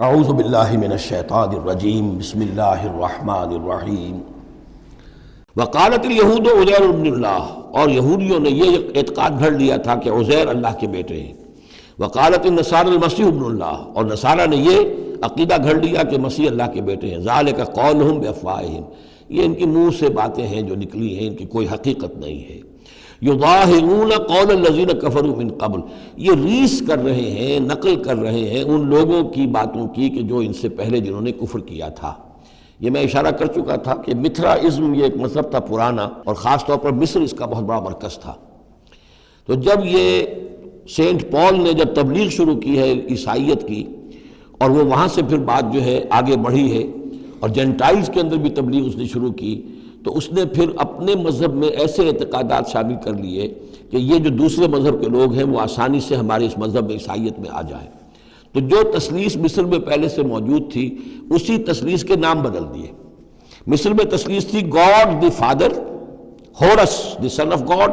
اعوذ باللہ من الشیطان الرجیم بسم اللہ الرحمن الرحیم وقالت الیہود عزیر ابن اللہ، اور یہودیوں نے یہ اعتقاد گھڑ لیا تھا کہ عزیر اللہ کے بیٹے ہیں۔ وقالت النصارى المسیح ابن اللہ، اور نصارہ نے یہ عقیدہ گھڑ لیا کہ مسیح اللہ کے بیٹے ہیں۔ ذالک قولہم بافواہہم، یہ ان کی منہ سے باتیں ہیں جو نکلی ہیں، ان کی کوئی حقیقت نہیں ہے۔ یظاہرون قول الذین کفروا من قبل، یہ ریس کر رہے ہیں، نقل کر رہے ہیں ان لوگوں کی باتوں کی کہ جو ان سے پہلے جنہوں نے کفر کیا تھا۔ یہ میں اشارہ کر چکا تھا کہ متھرائزم یہ ایک مذہب تھا پرانا، اور خاص طور پر مصر اس کا بہت بڑا مرکز تھا۔ تو جب یہ سینٹ پال نے جب تبلیغ شروع کی ہے عیسائیت کی، اور وہ وہاں سے پھر بات جو ہے آگے بڑھی ہے، اور جینٹائلز کے اندر بھی تبلیغ اس نے شروع کی، تو اس نے پھر اپنے مذہب میں ایسے اعتقادات شامل کر لیے کہ یہ جو دوسرے مذہب کے لوگ ہیں وہ آسانی سے ہمارے اس مذہب میں عیسائیت میں آ جائیں۔ تو جو تثلیث مصر میں پہلے سے موجود تھی، اسی تثلیث کے نام بدل دیے۔ مصر میں تثلیث تھی God the father, Horus the son of God,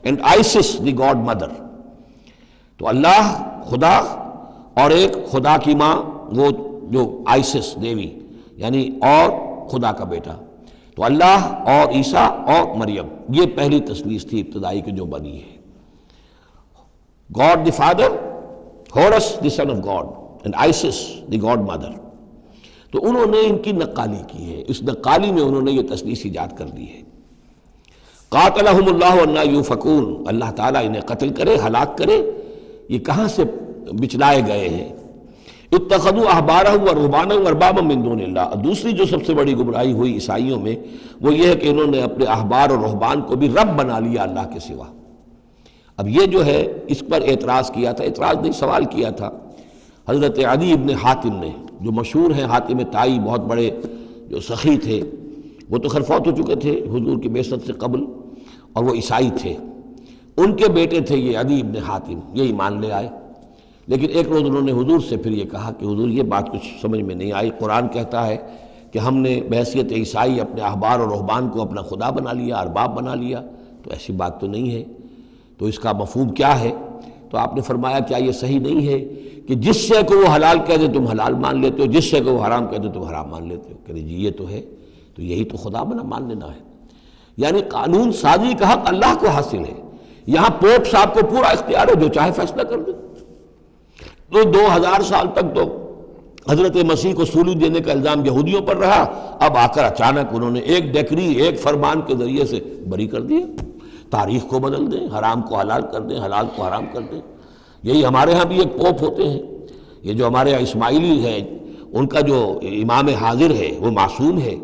and Isis the God mother. تو اللہ خدا اور ایک خدا کی ماں، وہ جو آئسس دیوی یعنی اور خدا کا بیٹا، تو اللہ اور عیسیٰ اور مریم، یہ پہلی تثلیث تھی ابتدائی کی جو بنی ہے۔ God the father, Horus the son of God, and Isis the God mother. تو انہوں نے ان کی نقالی کی ہے، اس نقالی میں انہوں نے یہ تثلیث ایجاد کر لی ہے۔ قاتلہم اللہ انا یوفکون، اللہ تعالیٰ انہیں قتل کرے، ہلاک کرے، یہ کہاں سے بچلائے گئے ہیں۔ اتخذوا احبارهم ورهبانهم اربابا من دون اللہ، دوسری جو سب سے بڑی گمراہی ہوئی عیسائیوں میں وہ یہ ہے کہ انہوں نے اپنے احبار اور رہبان کو بھی رب بنا لیا اللہ کے سوا۔ اب یہ جو ہے اس پر اعتراض کیا تھا، اعتراض نہیں سوال کیا تھا حضرت عدی ابن حاتم نے، جو مشہور ہیں حاتم طائی، بہت بڑے جو سخی تھے، وہ تو خیر فوت ہو چکے تھے حضور کی بعثت سے قبل، اور وہ عیسائی تھے۔ ان کے بیٹے تھے یہ عدی ابن حاتم، یہ ایمان لے آئے، لیکن ایک روز انہوں نے حضور سے پھر یہ کہا کہ حضور یہ بات کچھ سمجھ میں نہیں آئی، قرآن کہتا ہے کہ ہم نے بحیثیت عیسائی اپنے احبار اور رہبان کو اپنا خدا بنا لیا، ارباب بنا لیا، تو ایسی بات تو نہیں ہے، تو اس کا مفہوم کیا ہے؟ تو آپ نے فرمایا کیا یہ صحیح نہیں ہے کہ جس شے کو وہ حلال کہہ دے تم حلال مان لیتے ہو، جس شے کو وہ حرام کہہ دے تم حرام مان لیتے ہو؟ کہ جی یہ تو ہے، تو یہی تو خدا بنا مان لینا ہے۔ یعنی قانون سازی کا حق اللہ کو حاصل ہے، یہاں پوپ صاحب کو پورا اختیار ہے، جو چاہے فیصلہ کر دے۔ تو 2000 سال تک تو حضرت مسیح کو سولی دینے کا الزام یہودیوں پر رہا، اب آ کر اچانک انہوں نے ایک ڈیکری، ایک فرمان کے ذریعے سے بری کر دیا۔ تاریخ کو بدل دیں، حرام کو حلال کر دیں، حلال کو حرام کر دیں۔ یہی ہمارے ہاں بھی ایک پوپ ہوتے ہیں، یہ جو ہمارے یہاں اسماعیلی ہیں، ان کا جو امام حاضر ہے وہ معصوم ہے،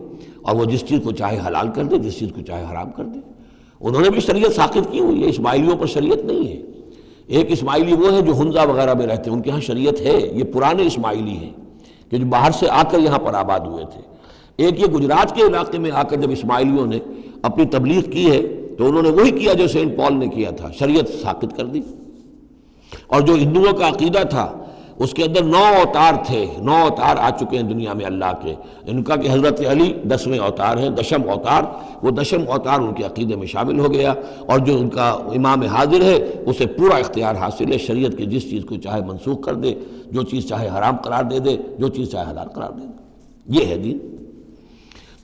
اور وہ جس چیز کو چاہے حلال کر دے، جس چیز کو چاہے حرام کر دے۔ انہوں نے بھی شریعت ساخت کی ہوئی ہے، اسماعیلیوں پر شریعت نہیں ہے۔ ایک اسماعیلی وہ ہیں جو ہنزا وغیرہ میں رہتے ہیں، ان کے ہاں شریعت ہے، یہ پرانے اسماعیلی ہیں کہ جو باہر سے آ کر یہاں پر آباد ہوئے تھے۔ ایک یہ گجرات کے علاقے میں آ کر جب اسماعیلیوں نے اپنی تبلیغ کی ہے تو انہوں نے وہی کیا جو سینٹ پال نے کیا تھا، شریعت ساقط کر دی۔ اور جو ہندوؤں کا عقیدہ تھا اس کے اندر 9 اوتار تھے، 9 اوتار آ چکے ہیں دنیا میں اللہ کے، ان کا کہ حضرت علی 10ویں اوتار ہیں، 10م اوتار، وہ 10م اوتار ان کے عقیدے میں شامل ہو گیا، اور جو ان کا امام حاضر ہے اسے پورا اختیار حاصل ہے، شریعت کی جس چیز کو چاہے منسوخ کر دے، جو چیز چاہے حرام قرار دے دے، جو چیز چاہے حلال قرار دے دے، یہ ہے دین۔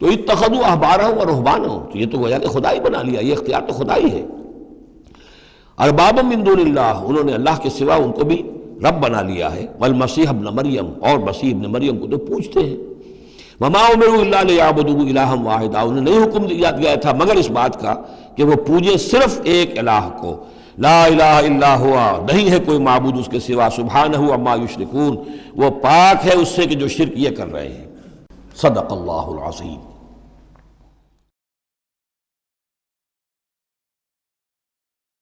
تو اتخذوا احبارهم ورهبانهم، تو یہ تو گویا کہ خدا ہی بنا لیا، یہ اختیار تو خدا ہی ہے۔ اربابا من دون اللہ، انہوں نے اللہ کے سوا ان کو بھی رب بنا لیا ہے۔ والمسیح ابن مریم، اور مسیح ابن مریم کو تو پوچھتے ہیں۔ وما امروا الا لیعبدوا الہا واحدا، انہیں نہیں حکم دیا گیا تھا مگر اس بات کا کہ وہ پوجے صرف ایک الہ کو، لا الہ الا ہوا، نہیں ہے کوئی معبود اس کے سوا، سبحانہ عما یشرکون، وہ پاک ہے اس سے کہ جو شرک یہ کر رہے ہیں۔ صدق اللہ العظیم۔